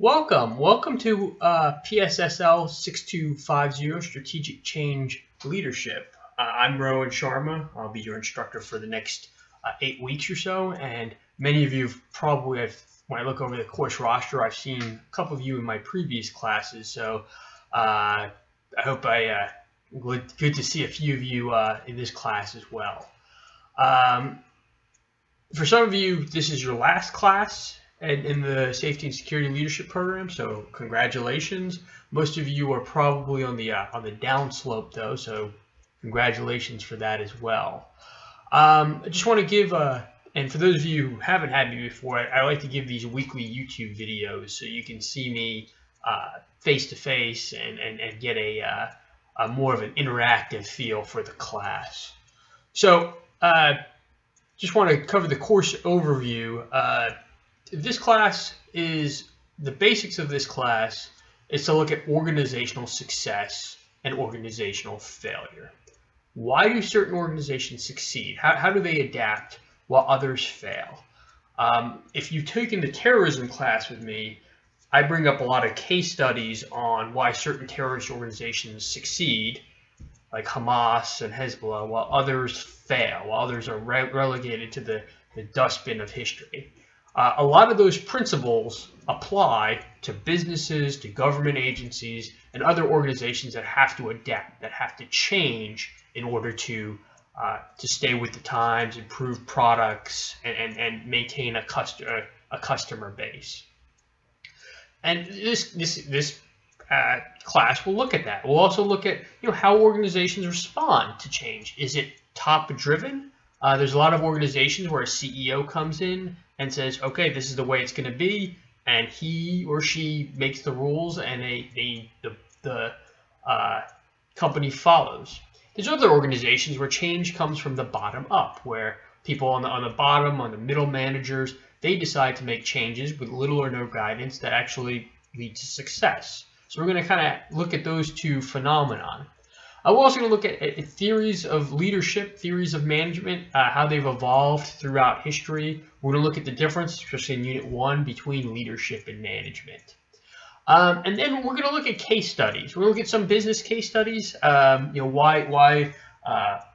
Welcome to PSSL 6250 Strategic Change Leadership. I'm Rowan Sharma. I'll be your instructor for the next 8 weeks or so, and many of you probably when I look over the course roster, I've seen a couple of you in my previous classes, so I hope good to see a few of you in this class as well. For some of you, this is your last class in the Safety and Security Leadership Program, so congratulations. Most of you are probably on the downslope though, so congratulations for that as well. I just want to give and for those of you who haven't had me before, I like to give these weekly YouTube videos so you can see me face to face and get a more of an interactive feel for the class. So just want to cover the course overview. This class is, the basics of this class is to look at organizational success and organizational failure. Why do certain organizations succeed? How do they adapt while others fail? If you've taken the terrorism class with me, I bring up a lot of case studies on why certain terrorist organizations succeed, like Hamas and Hezbollah, while others fail, while others are relegated to the dustbin of history. A lot of those principles apply to businesses, to government agencies, and other organizations that have to adapt, that have to change in order to stay with the times, improve products, and maintain a customer base. And this class will look at that. We'll also look at how organizations respond to change. Is it top driven? There's a lot of organizations where a CEO comes in and says, okay, this is the way it's going to be, and he or she makes the rules, and the company follows. There's other organizations where change comes from the bottom up, where people on the bottom, on the middle managers, they decide to make changes with little or no guidance that actually lead to success. So we're going to kind of look at those two phenomena. We're also going to look at theories of leadership, theories of management, how they've evolved throughout history. We're going to look at the difference, especially in Unit 1, between leadership and management. And then we're going to look at case studies. We're going to look at some business case studies. Why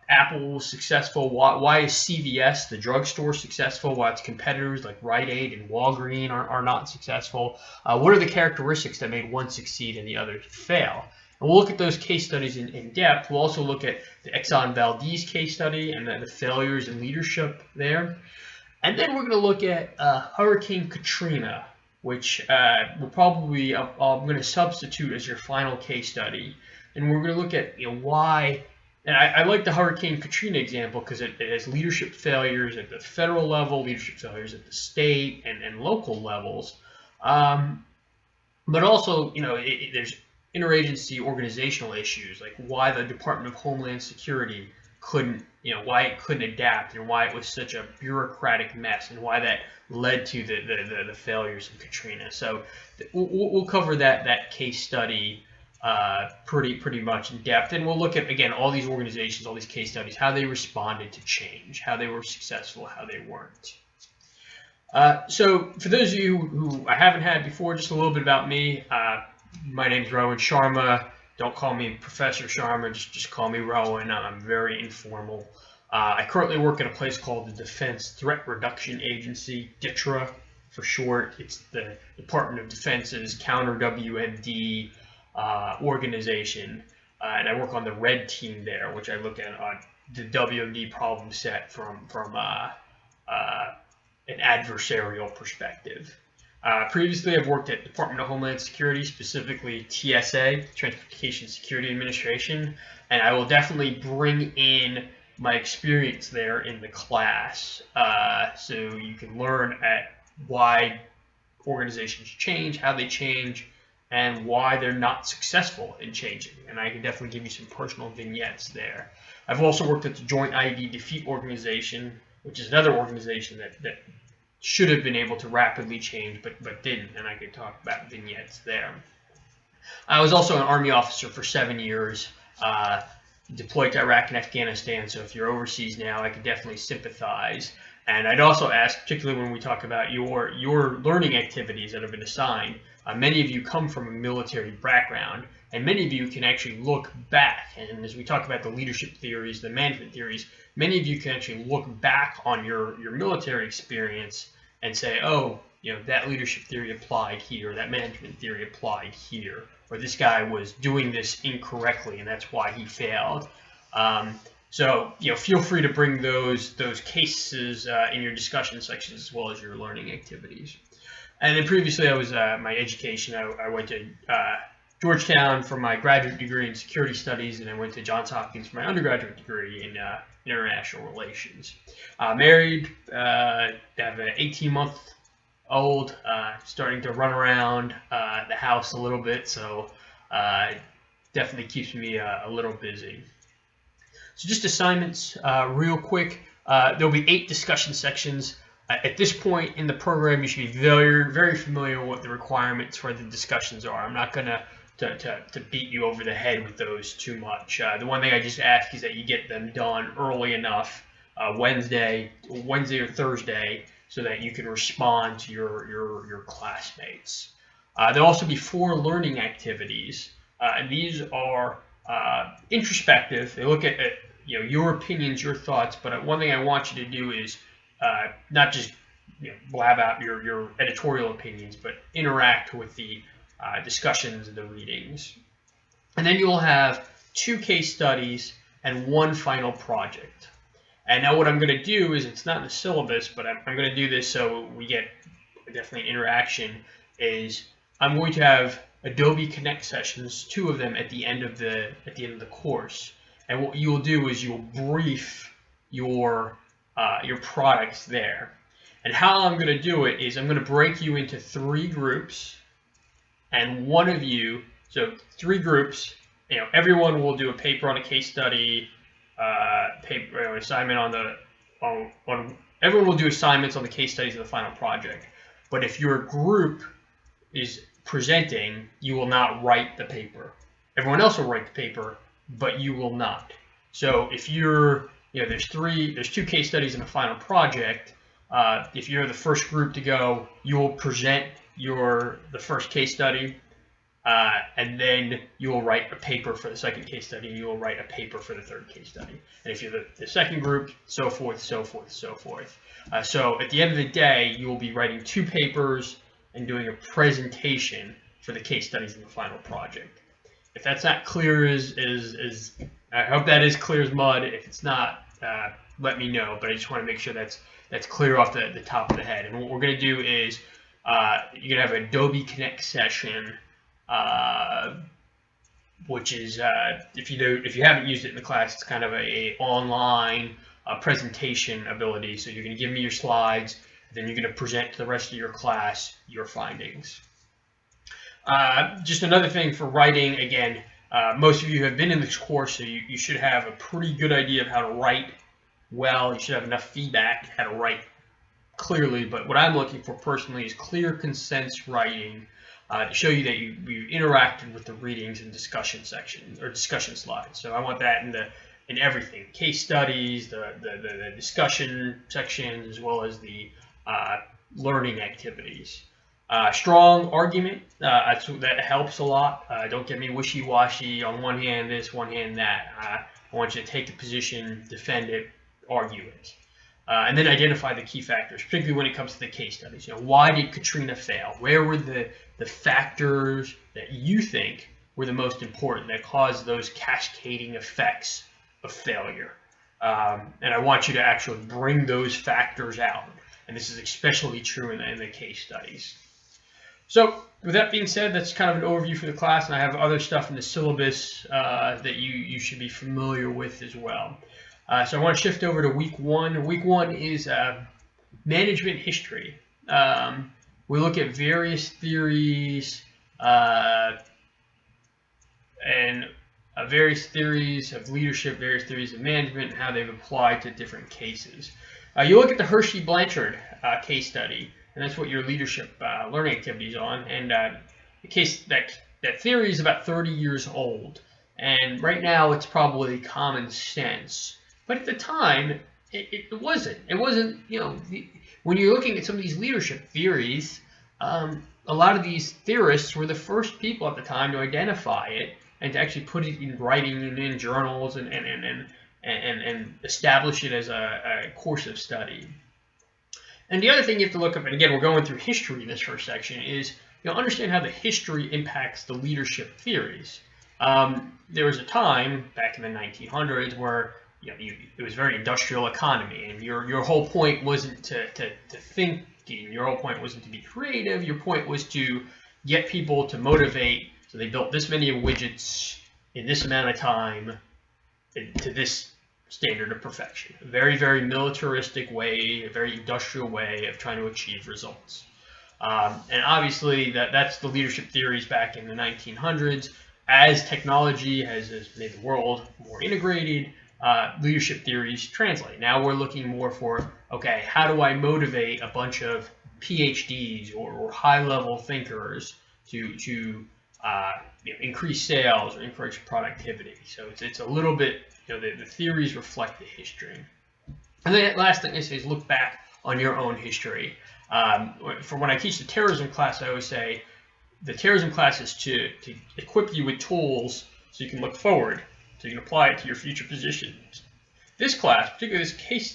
Apple was successful. Why is CVS, the drugstore, successful? Why its competitors like Rite Aid and Walgreens are not successful? What are the characteristics that made one succeed and the other fail? And we'll look at those case studies in depth. We'll also look at the Exxon Valdez case study and the failures in leadership there. And then we're going to look at Hurricane Katrina, which will probably, I'm going to substitute as your final case study. And we're going to look at why, and I like the Hurricane Katrina example because it has leadership failures at the federal level, leadership failures at the state and local levels. But also, there's interagency organizational issues, like why the Department of Homeland Security couldn't adapt, and why it was such a bureaucratic mess, and why that led to the failures in Katrina. So we'll cover that case study pretty much in depth, and we'll look at, again, all these organizations, all these case studies, how they responded to change, how they were successful, how they weren't. So for those of you who I haven't had before, just a little bit about me. My name's Rowan Sharma. Don't call me Professor Sharma, just call me Rowan. I'm very informal. I currently work at a place called the Defense Threat Reduction Agency, DTRA for short. It's the Department of Defense's counter-WMD organization, and I work on the red team there, which I look at the WMD problem set from an adversarial perspective. Previously, I've worked at Department of Homeland Security, specifically TSA, Transportation Security Administration, and I will definitely bring in my experience there in the class, so you can learn why organizations change, how they change, and why they're not successful in changing. And I can definitely give you some personal vignettes there. I've also worked at the Joint IED Defeat Organization, which is another organization that should have been able to rapidly change, but didn't, and I could talk about vignettes there. I was also an Army officer for 7 years, deployed to Iraq and Afghanistan, so if you're overseas now, I could definitely sympathize. And I'd also ask, particularly when we talk about your learning activities that have been assigned, many of you come from a military background, and many of you can actually look back. And as we talk about the leadership theories, the management theories, many of you can actually look back on your military experience and say, oh, that leadership theory applied here, that management theory applied here, or this guy was doing this incorrectly, and that's why he failed. So feel free to bring those cases in your discussion sections as well as your learning activities. And then previously, I was my education. I went to Georgetown for my graduate degree in security studies, and I went to Johns Hopkins for my undergraduate degree in international relations. Married, have an 18-month-old, starting to run around the house a little bit, so definitely keeps me a little busy. So just assignments real quick. There'll be 8 discussion sections. At this point in the program, you should be very, very familiar with what the requirements for the discussions are. I'm not going to beat you over the head with those too much. The one thing I just ask is that you get them done early enough, Wednesday or Thursday, so that you can respond to your classmates. There'll also be 4 learning activities, and these are introspective. They look at your opinions, your thoughts, but one thing I want you to do is not just blab out your editorial opinions, but interact with the discussions and the readings. And then you'll have 2 case studies and 1 final project. And now what I'm going to do is, it's not in the syllabus, but I'm going to do this so we get definitely interaction, is I'm going to have Adobe Connect sessions, 2 of them at the end of the course. And what you'll do is you'll brief your products there. And how I'm going to do it is I'm going to break you into 3 groups, and one of you, so 3 groups, everyone will do a paper on a case study, assignment everyone will do assignments on the case studies of the final project. But if your group is presenting, you will not write the paper. Everyone else will write the paper, but you will not. So if you're, there's 2 case studies in a final project. If you're the first group to go, you will present the first case study, and then you will write a paper for the second case study, and you will write a paper for the third case study. And if you're the second group, so forth, so forth, so forth. So at the end of the day, you will be writing 2 papers and doing a presentation for the case studies in the final project. If that's not clear I hope that is clear as mud. If it's not, let me know. But I just want to make sure that's clear off the top of the head. And what we're going to do is you're going to have an Adobe Connect session, which is if you haven't used it in the class, it's kind of a online presentation ability. So you're going to give me your slides, then you're going to present to the rest of your class your findings. Just another thing for writing, again, most of you have been in this course, so you should have a pretty good idea of how to write well. You should have enough feedback how to write clearly, but what I'm looking for personally is clear, concise writing to show you that you interacted with the readings and discussion section or discussion slides. So I want that in everything: case studies, the discussion section, as well as the learning activities. Strong argument, that helps a lot. Don't get me wishy-washy on one hand this, one hand that. I want you to take the position, defend it, argue it. And then identify the key factors, particularly when it comes to the case studies. Why did Katrina fail? Where were the factors that you think were the most important that caused those cascading effects of failure? And I want you to actually bring those factors out. And this is especially true in the case studies. So with that being said, that's kind of an overview for the class, and I have other stuff in the syllabus that you should be familiar with as well. So I want to shift over to week 1. Week 1 is management history. We look at various theories various theories of leadership, various theories of management, and how they've applied to different cases. You look at the Hershey-Blanchard case study, and that's what your leadership learning activity is on. And the case that theory is about 30 years old, and right now it's probably common sense. But at the time, It wasn't. It wasn't. When you're looking at some of these leadership theories, a lot of these theorists were the first people at the time to identify it and to actually put it in writing and in journals and establish it as a course of study. And the other thing you have to look up, and again, we're going through history in this first section, is understand how the history impacts the leadership theories. There was a time back in the 1900s where it was very industrial economy, and your whole point wasn't to think. Your whole point wasn't to be creative. Your point was to get people to motivate. So they built this many widgets in this amount of time to this standard of perfection. A very, very militaristic way, a very industrial way of trying to achieve results. And obviously that's the leadership theories back in the 1900s. As technology has made the world more integrated, leadership theories translate. Now we're looking more for, okay, how do I motivate a bunch of PhDs or high-level thinkers to increase sales or increase productivity? So it's a little bit, the theories reflect the history. And then the last thing I say is look back on your own history. For when I teach the terrorism class, I always say the terrorism class is to equip you with tools so you can look forward, so you can apply it to your future positions. This class, particularly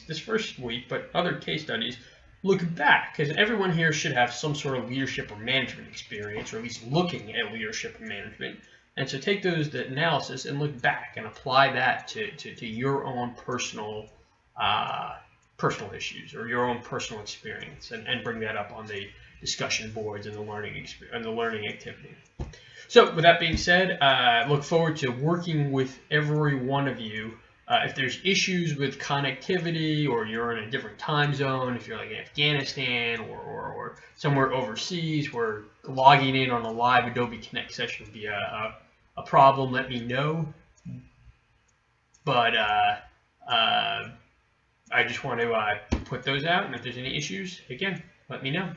this first week, but other case studies, look back, because everyone here should have some sort of leadership or management experience, or at least looking at leadership and management. And so take the analysis and look back and apply that to your own personal issues or your own personal experience, and bring that up on the discussion boards and the learning activity. So with that being said, look forward to working with every one of you. If there's issues with connectivity, or you're in a different time zone, if you're like in Afghanistan or somewhere overseas where logging in on a live Adobe Connect session would be a problem, let me know. But I just want to put those out, and if there's any issues, again, let me know.